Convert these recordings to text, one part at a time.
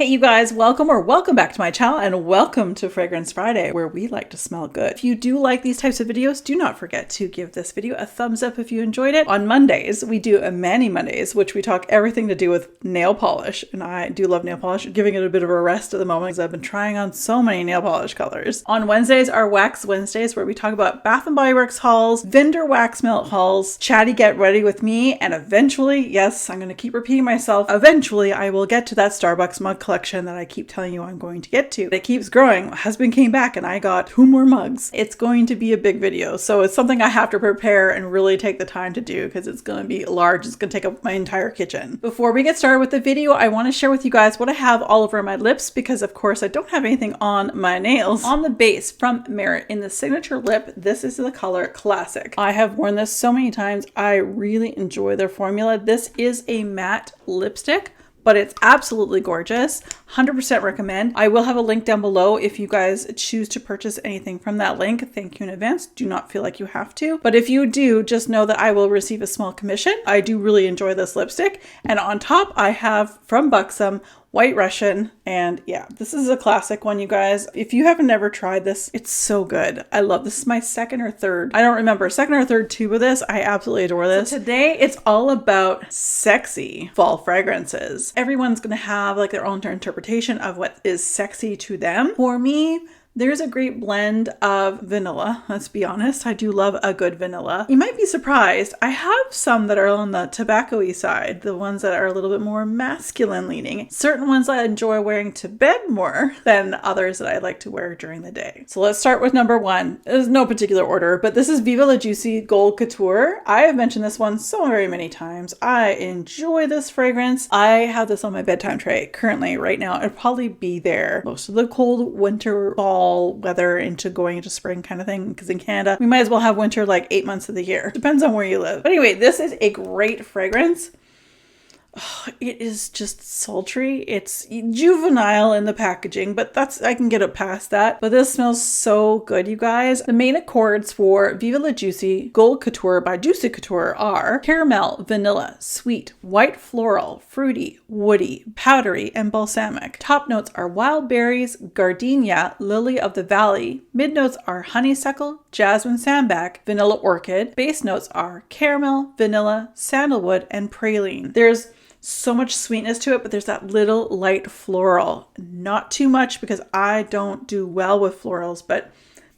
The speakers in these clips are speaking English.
Hey you guys, welcome back to my channel and welcome to Fragrance Friday, where we like to smell good. If you do like these types of videos, do not forget to give this video a thumbs up if you enjoyed it. On Mondays, we do a Mani Mondays, which we talk everything to do with nail polish. And I do love nail polish, giving it a bit of a rest at the moment because I've been trying on so many nail polish colors. On Wednesdays are Wax Wednesdays, where we talk about Bath & Body Works hauls, vendor wax melt hauls, chatty get ready with me, and eventually, yes, I'm going to keep repeating myself, eventually I will get to that Starbucks mug collection that I keep telling you I'm going to get to. It keeps growing. My husband came back and I got 2 more mugs. It's going to be a big video, so it's something I have to prepare and really take the time to do because it's going to be large. It's going to take up my entire kitchen. Before we get started with the video, I want to share with you guys what I have all over my lips because of course I don't have anything on my nails. On the base from Merit in the signature lip, this is the color Classic. I have worn this so many times. I really enjoy their formula. This is a matte lipstick, but it's absolutely gorgeous. 100% recommend. I will have a link down below if you guys choose to purchase anything from that link. Thank you in advance. Do not feel like you have to. But if you do, just know that I will receive a small commission. I do really enjoy this lipstick. And on top, I have from Buxom White Russian, and yeah, this is a classic one, you guys. If you haven't ever tried this, it's so good. I love this. Is my second or third, I don't remember, second or third tube of this. I absolutely adore this. So today it's all about sexy fall fragrances. Everyone's gonna have like their own interpretation of what is sexy to them. For me, there's a great blend of vanilla. Let's be honest, I do love a good vanilla. You might be surprised. I have some that are on the tobacco-y side, the ones that are a little bit more masculine leaning. Certain ones I enjoy wearing to bed more than others that I like to wear during the day. So let's start with number 1. There's no particular order, but this is Viva La Juicy Gold Couture. I have mentioned this one so very many times. I enjoy this fragrance. I have this on my bedtime tray currently right now. It'll probably be there most of the cold winter, fall weather into going into spring kind of thing, because in Canada we might as well have winter like 8 months of the year. Depends on where you live. But anyway, this is a great fragrance. Oh, it is just sultry. It's juvenile in the packaging, but I can get it past that. But this smells so good, you guys. The main accords for Viva La Juicy Gold Couture by Juicy Couture are caramel, vanilla, sweet, white floral, fruity, woody, powdery, and balsamic. Top notes are wild berries, gardenia, lily of the valley. Mid notes are honeysuckle, jasmine sambac, vanilla orchid. Base notes are caramel, vanilla, sandalwood, and praline. There's so much sweetness to it, but there's that little light floral. Not too much because I don't do well with florals, but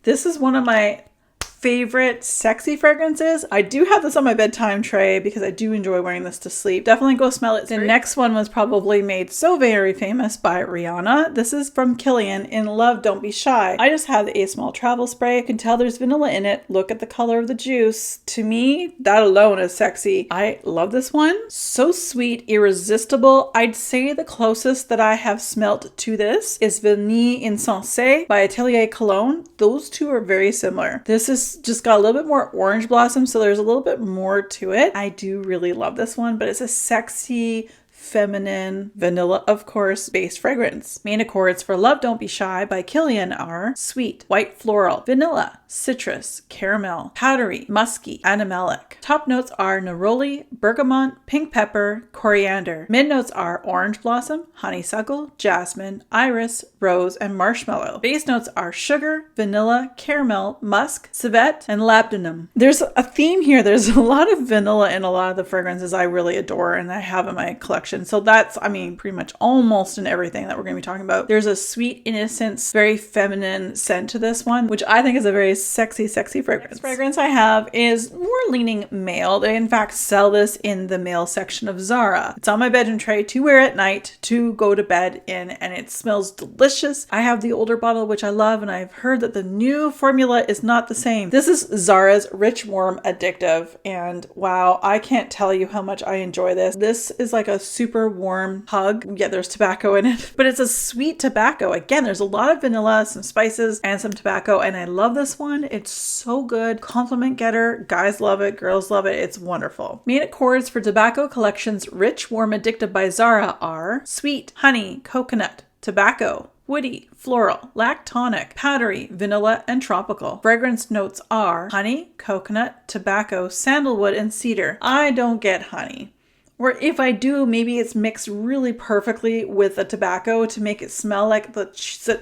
this is one of my favorite sexy fragrances. I do have this on my bedtime tray because I do enjoy wearing this to sleep. Definitely go smell it. The next one was probably made so very famous by Rihanna. This is from Killian in Love Don't Be Shy. I just have a small travel spray. I can tell there's vanilla in it. Look at the color of the juice. To me, that alone is sexy. I love this one. So sweet, irresistible. I'd say the closest that I have smelt to this is Vanille Insensé by Atelier Cologne. Those two are very similar. This is just got a little bit more orange blossom, so there's a little bit more to it. I do really love this one, but it's a sexy, feminine, vanilla, of course, based fragrance. Main accords for Love Don't Be Shy by Killian are sweet, white floral, vanilla, citrus, caramel, powdery, musky, animalic. Top notes are neroli, bergamot, pink pepper, coriander. Mid notes are orange blossom, honeysuckle, jasmine, iris, rose, and marshmallow. Base notes are sugar, vanilla, caramel, musk, civet, and labdanum. There's a theme here. There's a lot of vanilla in a lot of the fragrances I really adore and I have in my collection. So that's, I mean, pretty much almost in everything that we're going to be talking about. There's a sweet innocence, very feminine scent to this one, which I think is a very sexy fragrance. Next fragrance I have is more leaning male. They in fact sell this in the male section of Zara. It's on my bedroom tray to wear at night to go to bed in, and it smells delicious. I have the older bottle, which I love, and I've heard that the new formula is not the same. This is Zara's Rich Warm Addictive, and wow, I can't tell you how much I enjoy this. This is like a super warm hug. Yeah, there's tobacco in it, but it's a sweet tobacco. Again, there's a lot of vanilla, some spices, and some tobacco, and I love this one. It's so good. Compliment getter. Guys love it. Girls love it. It's wonderful. Main accords for Tobacco Collection's Rich Warm Addictive by Zara are sweet, honey, coconut, tobacco, woody, floral, lactonic, powdery, vanilla, and tropical. Fragrance notes are honey, coconut, tobacco, sandalwood, and cedar. I don't get honey Or if I do, maybe it's mixed really perfectly with the tobacco to make it smell like the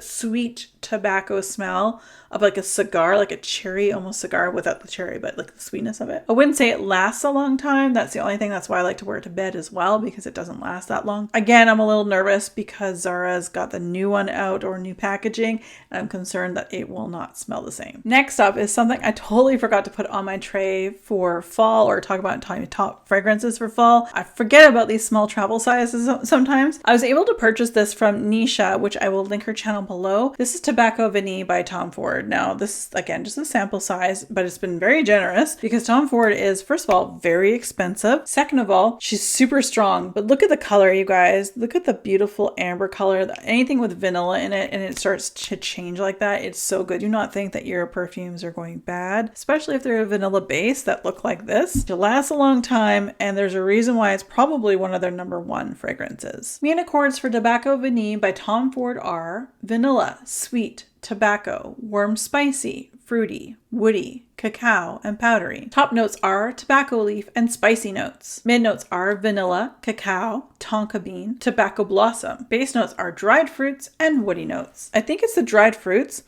sweet tobacco smell of like a cigar, like a cherry almost cigar without the cherry, but like the sweetness of it. I wouldn't say it lasts a long time. That's the only thing. That's why I like to wear it to bed as well, because it doesn't last that long. Again, I'm a little nervous because Zara's got the new one out, or new packaging, and I'm concerned that it will not smell the same. Next up is something I totally forgot to put on my tray for fall, or talk about top fragrances for fall. I forget about these small travel sizes sometimes. I was able to purchase this from Nisha, which I will link her channel below. This is Tobacco Vanille by Tom Ford. Now, this is, again, just a sample size, but it's been very generous because Tom Ford is, first of all, very expensive. Second of all, she's super strong. But look at the color, you guys. Look at the beautiful amber color. Anything with vanilla in it and it starts to change like that, it's so good. Do not think that your perfumes are going bad, especially if they're a vanilla base that look like this. It'll last a long time, and there's a reason why it's probably one of their #1 fragrances. Main accords for Tobacco Vanille by Tom Ford are vanilla, sweet, tobacco, warm, spicy, fruity, woody, cacao, and powdery. Top notes are tobacco leaf and spicy notes. Mid notes are vanilla, cacao, tonka bean, tobacco blossom. Base notes are dried fruits and woody notes. I think it's the dried fruits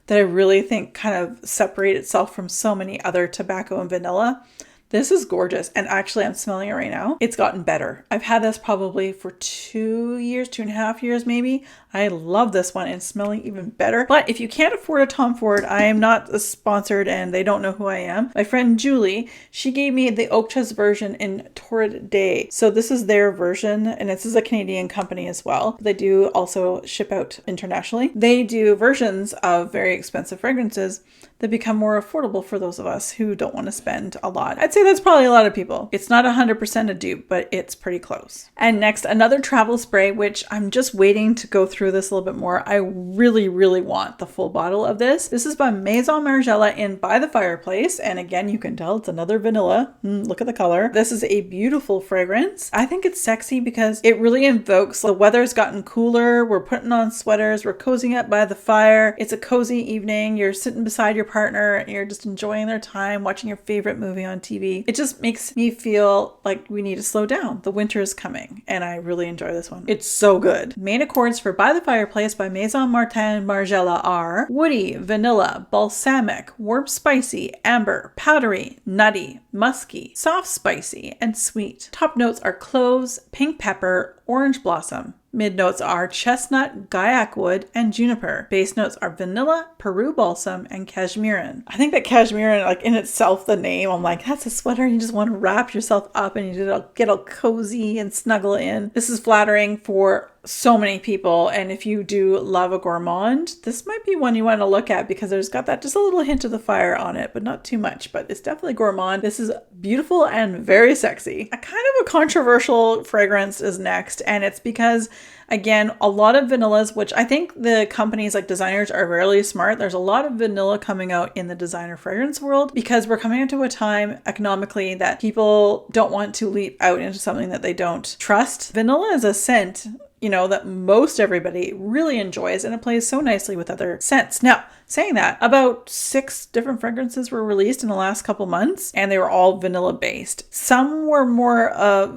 that I really think kind of separate itself from so many other tobacco and vanilla. This is gorgeous. And actually, I'm smelling it right now. It's gotten better. I've had this probably for 2 years, 2.5 years maybe. I love this one and it's smelling even better. But if you can't afford a Tom Ford, I am not sponsored and they don't know who I am. My friend Julie, she gave me the Oak Chest version in Torrid Day. So this is their version, and this is a Canadian company as well. They do also ship out internationally. They do versions of very expensive fragrances that become more affordable for those of us who don't want to spend a lot. I'd say that's probably a lot of people. It's not 100% a dupe, but it's pretty close. And next, another travel spray, which I'm just waiting to go through this a little bit more. I really, really want the full bottle of this. This is by Maison Margiela in By the Fireplace. And again, you can tell it's another vanilla. Look at the color. This is a beautiful fragrance. I think it's sexy because it really invokes the weather's gotten cooler. We're putting on sweaters. We're cozying up by the fire. It's a cozy evening. You're sitting beside your partner and you're just enjoying their time, watching your favorite movie on TV. It just makes me feel like we need to slow down. The winter is coming and I really enjoy this one. It's so good. Main accords for By the Fireplace by Maison Margiela are woody, vanilla, balsamic, warm spicy, amber, powdery, nutty, musky, soft spicy, and sweet. Top notes are cloves, pink pepper, orange blossom. Mid notes are chestnut, gaiac wood, and juniper. Base notes are vanilla, Peru balsam, and cashmerean. I think that cashmerean, like in itself, the name, I'm like, that's a sweater and you just want to wrap yourself up and you get all cozy and snuggle in. This is flattering for so many people, and if you do love a gourmand, this might be one you want to look at because there's got that just a little hint of the fire on it, but not too much. But it's definitely gourmand. This is beautiful and very sexy. A kind of a controversial fragrance is next, and it's because again, a lot of vanillas, which I think the companies like designers are really smart. There's a lot of vanilla coming out in the designer fragrance world because we're coming into a time economically that people don't want to leap out into something that they don't trust. Vanilla is a scent, you know, that most everybody really enjoys, and it plays so nicely with other scents. Now, saying that, about 6 different fragrances were released in the last couple months, and they were all vanilla based. Some were more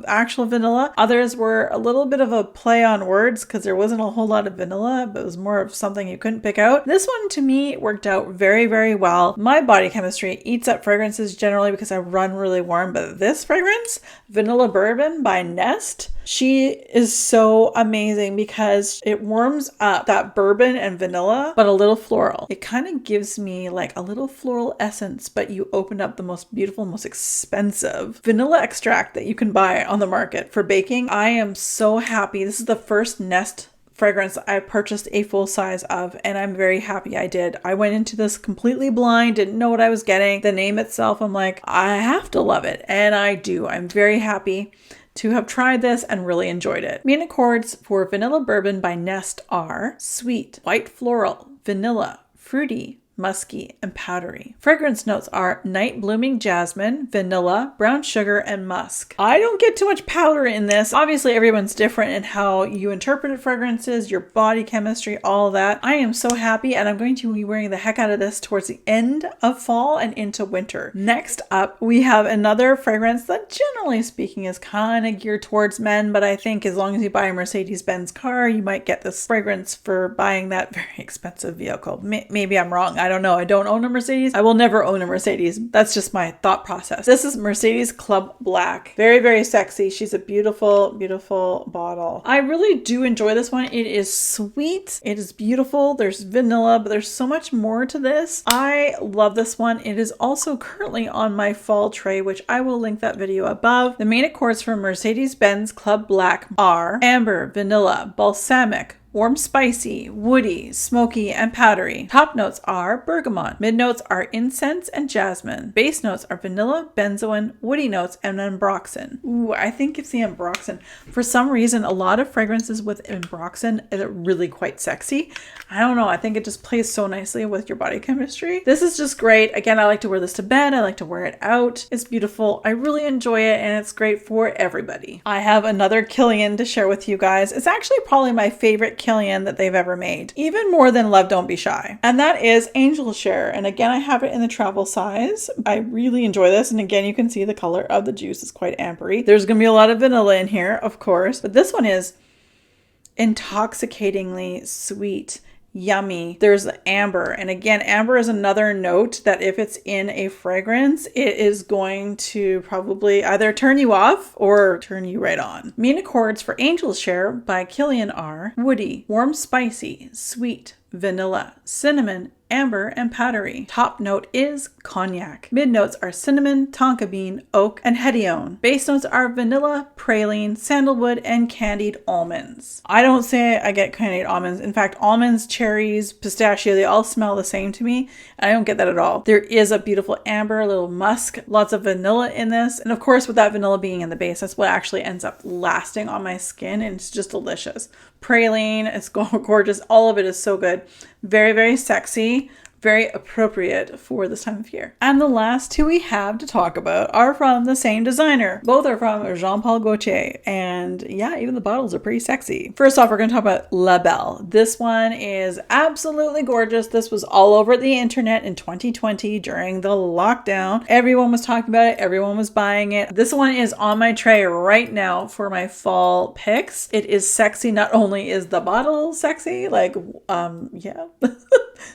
actual vanilla. Others were a little bit of a play on words because there wasn't a whole lot of vanilla, but it was more of something you couldn't pick out. This one to me worked out very, very well. My body chemistry eats up fragrances generally because I run really warm, but this fragrance, Vanilla Bourbon by Nest, she is so amazing because it warms up that bourbon and vanilla, but a little floral. It kind of gives me like a little floral essence, but you open up the most beautiful, most expensive vanilla extract that you can buy on the market for baking. I am so happy. This is the first Nest fragrance I purchased a full size of, and I'm very happy I did. I went into this completely blind, didn't know what I was getting. The name itself, I'm like, I have to love it, and I do. I'm very happy to have tried this and really enjoyed it. Main accords for Vanilla Bourbon by Nest are sweet, white floral, vanilla, fruity, musky, and powdery. Fragrance notes are night blooming jasmine, vanilla, brown sugar, and musk. I don't get too much powder in this. Obviously, everyone's different in how you interpret fragrances, your body chemistry, all that. I am so happy, and I'm going to be wearing the heck out of this towards the end of fall and into winter. Next up, we have another fragrance that generally speaking is kind of geared towards men, but I think as long as you buy a Mercedes-Benz car, you might get this fragrance for buying that very expensive vehicle. Maybe I'm wrong. I don't know. I don't own a Mercedes. I will never own a Mercedes. That's just my thought process. This is Mercedes Club Black. Very, very sexy. She's a beautiful, beautiful bottle. I really do enjoy this one. It is sweet. It is beautiful. There's vanilla, but there's so much more to this. I love this one. It is also currently on my fall tray, which I will link that video above. The main accords for Mercedes-Benz Club Black are amber, vanilla, balsamic, warm spicy, woody, smoky, and powdery. Top notes are bergamot. Mid notes are incense and jasmine. Base notes are vanilla, benzoin, woody notes, and ambroxan. Ooh, I think it's the ambroxan. For some reason, a lot of fragrances with ambroxan are really quite sexy. I don't know. I think it just plays so nicely with your body chemistry. This is just great. Again, I like to wear this to bed. I like to wear it out. It's beautiful. I really enjoy it, and it's great for everybody. I have another Killian to share with you guys. It's actually probably my favorite Killian that they've ever made, even more than Love Don't Be Shy, and that is Angel Share. And again, I have it in the travel size. I really enjoy this, and again, you can see the color of the juice is quite ambery. There's gonna be a lot of vanilla in here, of course, but this one is intoxicatingly sweet, yummy. There's amber, and again, amber is another note that if it's in a fragrance, it is going to probably either turn you off or turn you right on. Main accords for Angel Share by Killian are woody, warm spicy, sweet, vanilla, cinnamon, amber, and powdery. Top note is cognac. Mid notes are cinnamon, tonka bean, oak, and hedione. Base notes are vanilla, praline, sandalwood, and candied almonds. I don't say I get candied almonds. In fact, almonds, cherries, pistachio, they all smell the same to me. I don't get that at all. There is a beautiful amber, a little musk, lots of vanilla in this. And of course, with that vanilla being in the base, that's what actually ends up lasting on my skin, and it's just delicious. Praline, it's gorgeous. All of it is so good. Very, very sexy. Very appropriate for this time of year. And the last two we have to talk about are from the same designer. Both are from Jean-Paul Gaultier, and yeah, even the bottles are pretty sexy. First off, we're going to talk about La Belle. This one is absolutely gorgeous. This was all over the internet in 2020 during the lockdown. Everyone was talking about it. Everyone was buying it. This one is on my tray right now for my fall picks. It is sexy. Not only is the bottle sexy, like, yeah.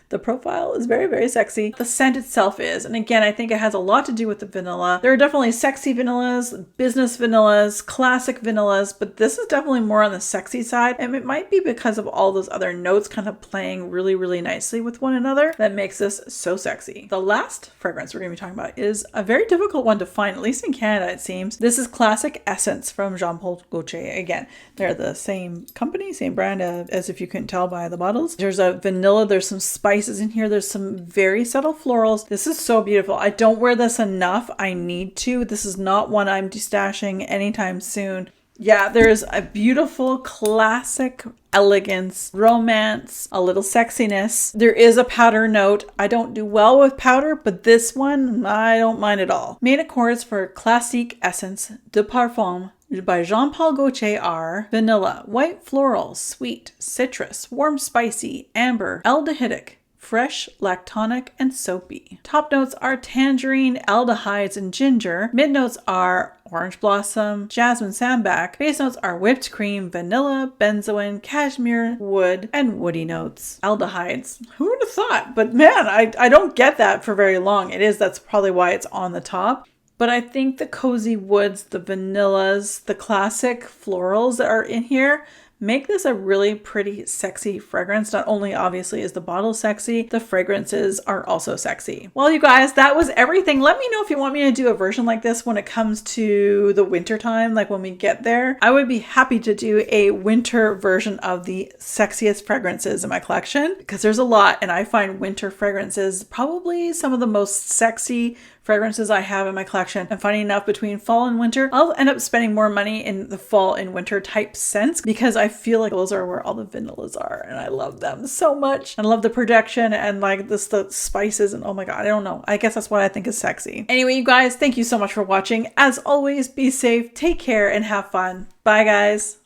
The profile is very, very sexy. The scent itself is, and again, I think it has a lot to do with the vanilla. There are definitely sexy vanillas, business vanillas, classic vanillas, but this is definitely more on the sexy side. And it might be because of all those other notes kind of playing really, really nicely with one another that makes this so sexy. The last fragrance we're going to be talking about is a very difficult one to find, at least in Canada, it seems. This is Classic Essence from Jean-Paul Gaultier. Again, they're the same company, same brand, as if you couldn't tell by the bottles. There's a vanilla, there's some spices in here. There's some very subtle florals. This is so beautiful. I don't wear this enough. I need to. This is not one I'm destashing anytime soon. Yeah, there's a beautiful classic elegance, romance, a little sexiness. There is a powder note. I don't do well with powder, but this one, I don't mind at all. Main accords for Classique Essence de Parfum by Jean-Paul Gaultier are vanilla, white floral, sweet, citrus, warm spicy, amber, aldehydic, fresh, lactonic, and soapy. Top notes are tangerine, aldehydes, and ginger. Mid notes are orange blossom, jasmine sambac. Base notes are whipped cream, vanilla, benzoin, cashmere, wood, and woody notes. Aldehydes. Who would have thought? But man, I don't get that for very long. That's probably why it's on the top. But I think the cozy woods, the vanillas, the classic florals that are in here make this a really pretty sexy fragrance. Not only obviously is the bottle sexy, the fragrances are also sexy. Well, you guys, that was everything. Let me know if you want me to do a version like this when it comes to the winter time, like when we get there. I would be happy to do a winter version of the sexiest fragrances in my collection because there's a lot, and I find winter fragrances probably some of the most sexy fragrances I have in my collection. And funny enough, between fall and winter, I'll end up spending more money in the fall and winter type scents because I feel like those are where all the vanillas are and I love them so much. And I love the projection and like the spices and oh my god, I don't know. I guess that's what I think is sexy. Anyway, you guys, thank you so much for watching. As always, be safe, take care, and have fun. Bye guys.